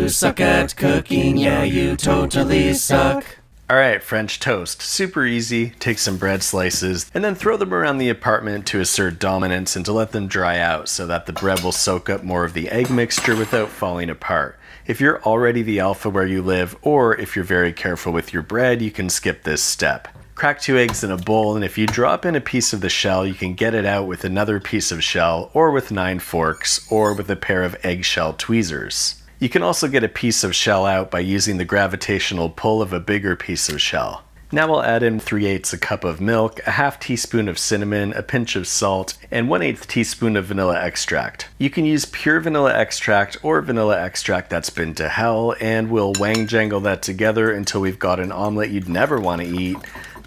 You suck at cooking, yeah, you totally suck. Alright, French toast. Super easy. Take some bread slices and then throw them around the apartment to assert dominance and to let them dry out so that the bread will soak up more of the egg mixture without falling apart. If you're already the alpha where you live, or if you're very careful with your bread, you can skip this step. Crack 2 eggs in a bowl, and if you drop in a piece of the shell, you can get it out with another piece of shell, or with 9 forks, or with a pair of eggshell tweezers. You can also get a piece of shell out by using the gravitational pull of a bigger piece of shell. Now we'll add in 3/8 a cup of milk, a half teaspoon of cinnamon, a pinch of salt, and 1/8 teaspoon of vanilla extract. You can use pure vanilla extract or vanilla extract that's been to hell, and we'll wang jangle that together until we've got an omelet you'd never want to eat.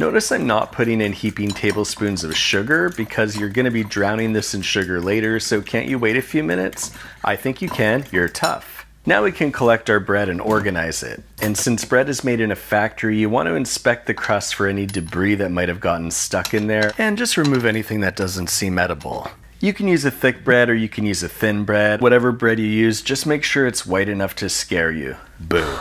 Notice I'm not putting in heaping tablespoons of sugar because you're going to be drowning this in sugar later, so can't you wait a few minutes? I think you can. You're tough. Now we can collect our bread and organize it. And since bread is made in a factory, you want to inspect the crust for any debris that might have gotten stuck in there, and just remove anything that doesn't seem edible. You can use a thick bread or you can use a thin bread. Whatever bread you use, just make sure it's white enough to scare you. Boo.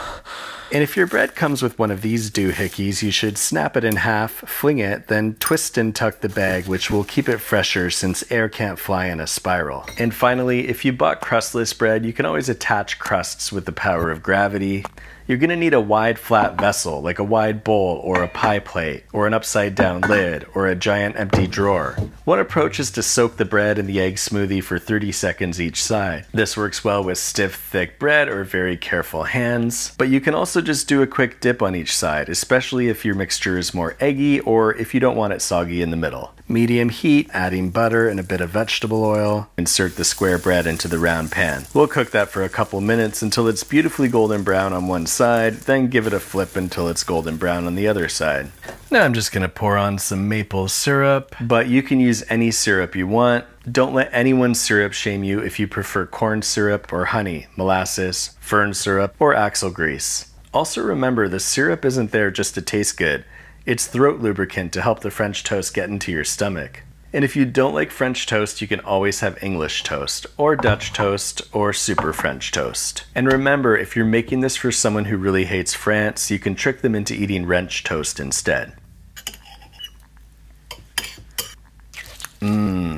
And if your bread comes with one of these doohickeys, you should snap it in half, fling it, then twist and tuck the bag, which will keep it fresher since air can't fly in a spiral. And finally, if you bought crustless bread, you can always attach crusts with the power of gravity. You're going to need a wide flat vessel, like a wide bowl or a pie plate, or an upside down lid, or a giant empty drawer. One approach is to soak the bread in the egg smoothie for 30 seconds each side. This works well with stiff, thick bread or very careful hands, but you can also just do a quick dip on each side, especially if your mixture is more eggy or if you don't want it soggy in the middle. Medium heat, adding butter and a bit of vegetable oil. Insert the square bread into the round pan. We'll cook that for a couple minutes until it's beautifully golden brown on one side, then give it a flip until it's golden brown on the other side. Now I'm just gonna pour on some maple syrup, but you can use any syrup you want. Don't let anyone syrup shame you if you prefer corn syrup or honey, molasses, fern syrup, or axle grease. Also remember, the syrup isn't there just to taste good. It's throat lubricant to help the French toast get into your stomach. And if you don't like French toast, you can always have English toast, or Dutch toast, or super French toast. And remember, if you're making this for someone who really hates France, you can trick them into eating French toast instead. Mmm.